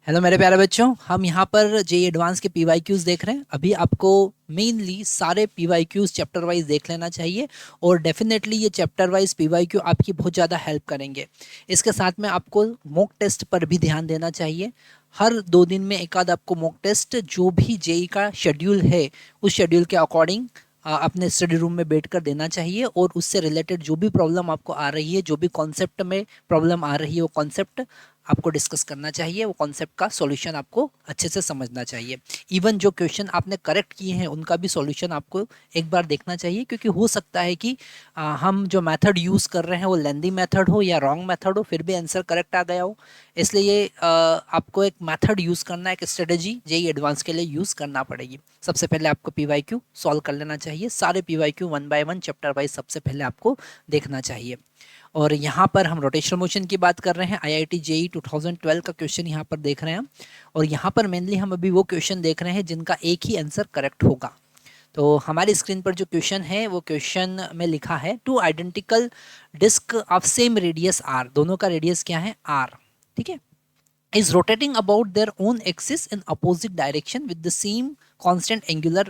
Hello मेरे प्यारे बच्चों, हम यहाँ पर जेई एडवांस के पीवाईक्यूज देख रहे हैं। अभी आपको मेनली सारे पीवाईक्यूज चैप्टर वाइज देख लेना चाहिए और डेफिनेटली ये चैप्टर वाइज पीवाईक्यू आपकी बहुत ज़्यादा हेल्प करेंगे। इसके साथ में आपको मॉक टेस्ट पर भी ध्यान देना चाहिए। हर 2 दिन में एक आध आपको मॉक टेस्ट जो भी जेई का शेड्यूल है उस शेड्यूल के अकॉर्डिंग अपने स्टडी रूम में बैठकर देना चाहिए और उससे रिलेटेड जो भी प्रॉब्लम आपको आ रही है, जो भी कॉन्सेप्ट में प्रॉब्लम आ रही है, वो कॉन्सेप्ट आपको डिस्कस करना चाहिए, वो कॉन्सेप्ट का सॉल्यूशन आपको अच्छे से समझना चाहिए। इवन जो क्वेश्चन आपने करेक्ट किए हैं उनका भी सॉल्यूशन आपको एक बार देखना चाहिए, क्योंकि हो सकता है कि हम जो मेथड यूज़ कर रहे हैं वो लेंदी मेथड हो या रॉन्ग मेथड हो, फिर भी आंसर करेक्ट आ गया हो। इसलिए आपको एक मेथड यूज़ करना, एक स्ट्रेटेजी जेई एडवांस के लिए यूज़ करना पड़ेगी। सबसे पहले आपको पीवाईक्यू सॉल्व कर लेना चाहिए, सारे पीवाईक्यू 1 बाय 1 चैप्टर वाइज सबसे पहले आपको देखना चाहिए। और यहाँ पर हम रोटेशनल मोशन की बात कर रहे हैं, आईआईटी जेई 2012 का क्वेश्चन यहाँ पर देख रहे हैं हम। और यहाँ पर मेनली हम अभी वो क्वेश्चन देख रहे हैं जिनका एक ही आंसर करेक्ट होगा। तो हमारी स्क्रीन पर जो क्वेश्चन है वो क्वेश्चन में लिखा है, two identical disc of same radius R, दोनों का रेडियस क्या है आर, ठीक है, is rotating about their own axis in opposite direction with the same constant angular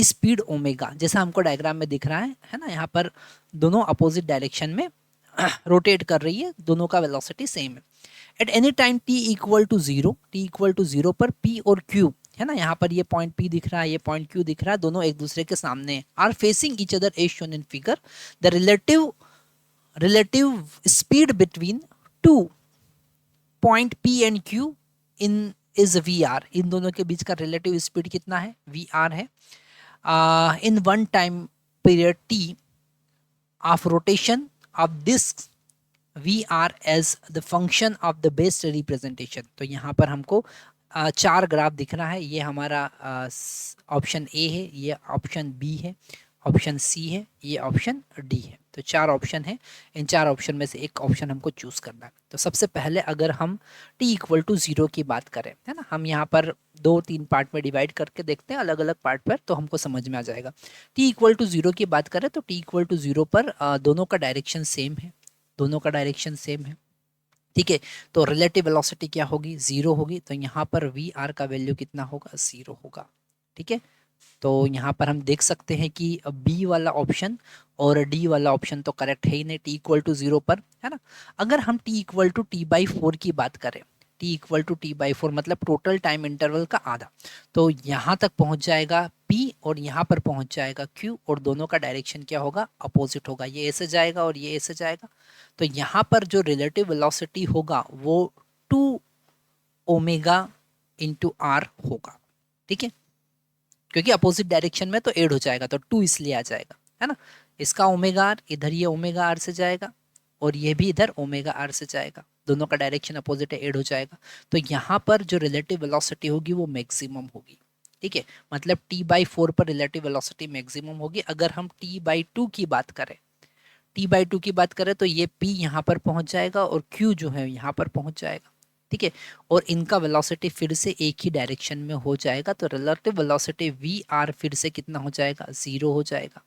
speed omega, जैसा हमको डायग्राम में दिख रहा है ना। यहाँ पर दोनों अपोजिट डायरेक्शन में रोटेट कर रही है, दोनों का वेलोसिटी सेम है। At any time T equal to zero पर पी और क्यू है ना, यहाँ पर ये पॉइंट पी दिख रहा है, ये पॉइंट क्यू दिख रहा है, दोनों एक दूसरे के सामने are facing each other as shown in figure. The relative speed between two point P and Q in is V R, इन दोनों के बीच का रिलेटिव स्पीड कितना है, वी आर है। In one time period T of rotation of disc V R as the function of the best representation. तो यहाँ पर हमको 4 ग्राफ दिख रहा है, ये हमारा ऑप्शन ए है, ये ऑप्शन बी है, ऑप्शन सी है, ये ऑप्शन डी है। तो 4 ऑप्शन है, इन 4 ऑप्शन में से एक ऑप्शन हमको चूज करना है। तो सबसे पहले अगर हम t इक्वल टू 0 की बात करें, है ना, हम यहाँ पर 2-3 पार्ट में डिवाइड करके देखते हैं अलग अलग पार्ट पर, तो हमको समझ में आ जाएगा। t इक्वल टू 0 की बात करें तो t इक्वल टू 0 पर दोनों का डायरेक्शन सेम है, दोनों का डायरेक्शन सेम है, ठीक है। तो रिलेटिव वेलोसिटी क्या होगी, 0 होगी। तो यहाँ पर वी आर का वैल्यू कितना होगा, 0 होगा, ठीक है। तो यहाँ पर हम देख सकते हैं कि बी वाला ऑप्शन और डी वाला ऑप्शन तो करेक्ट है ही नहीं, टी इक्वल टू 0 पर, है ना। अगर हम टी इक्वल टू टी/4 की बात करें, टी इक्वल टू टी/4 मतलब टोटल टाइम इंटरवल का आधा, तो यहाँ तक पहुँच जाएगा पी और यहाँ पर पहुँच जाएगा क्यू, और दोनों का डायरेक्शन क्या होगा, अपोजिट होगा, ये ऐसे जाएगा और ये ऐसे जाएगा। तो यहाँ पर जो रिलेटिव वेलोसिटी होगा वो 2 ओमेगा इंटू आर होगा, ठीक है, क्योंकि अपोजिट डायरेक्शन में तो ऐड हो जाएगा तो 2 इसलिए आ जाएगा, है ना। इसका ओमेगा आर इधर, ये ओमेगा आर से जाएगा और ये भी इधर ओमेगा आर से जाएगा, दोनों का डायरेक्शन अपोजिट है, ऐड हो जाएगा। तो यहाँ पर जो रिलेटिव वेलोसिटी होगी वो मैक्सिमम होगी, ठीक है, मतलब t/4 पर रिलेटिव वेलोसिटी मैक्सिमम होगी। अगर हम t/2 की बात करें, t/2 की बात करें तो ये p यहाँ पर पहुंच जाएगा और q जो है यहाँ पर पहुंच जाएगा, ठीक है, और इनका वेलोसिटी फिर से एक ही डायरेक्शन में हो जाएगा। तो रिलेटिव वेलोसिटी वी आर फिर से कितना हो जाएगा, 0 हो जाएगा,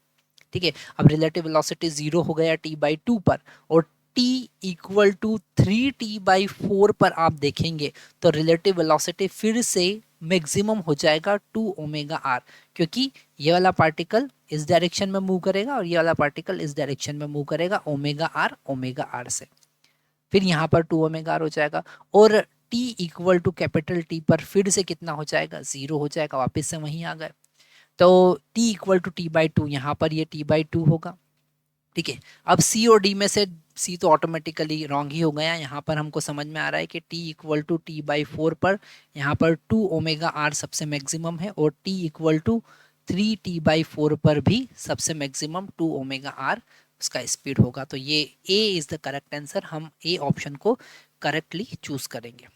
ठीक है। अब रिलेटिव वेलोसिटी 0 हो गया t/2 पर, और t इक्वल टू 3t/4 पर आप देखेंगे तो रिलेटिव वेलोसिटी फिर से मैक्सिमम हो जाएगा 2 ओमेगा आर, क्योंकि ये वाला पार्टिकल इस डायरेक्शन में मूव करेगा और ये वाला पार्टिकल इस डायरेक्शन में मूव करेगा, ओमेगा आर से, फिर यहाँ पर 2 ओमेगा आर हो जाएगा। और t equal to capital T पर फिर से कितना हो जाएगा, 0 हो जाएगा, वापस से वहीं आ गए। तो t इक्वल टू t/2, यहाँ पर ये t/2 होगा, ठीक है। अब c और d में से c तो ऑटोमेटिकली रॉन्ग ही हो गया, यहाँ पर हमको समझ में आ रहा है कि t इक्वल टू t/4 पर यहाँ पर 2 ओमेगा आर सबसे मैक्सिमम है, और t इक्वल टू 3t/4 पर भी सबसे मैक्सिमम 2 ओमेगा आर उसका स्पीड होगा। तो ये a is the correct answer, हम a ऑप्शन को करेक्टली चूज करेंगे।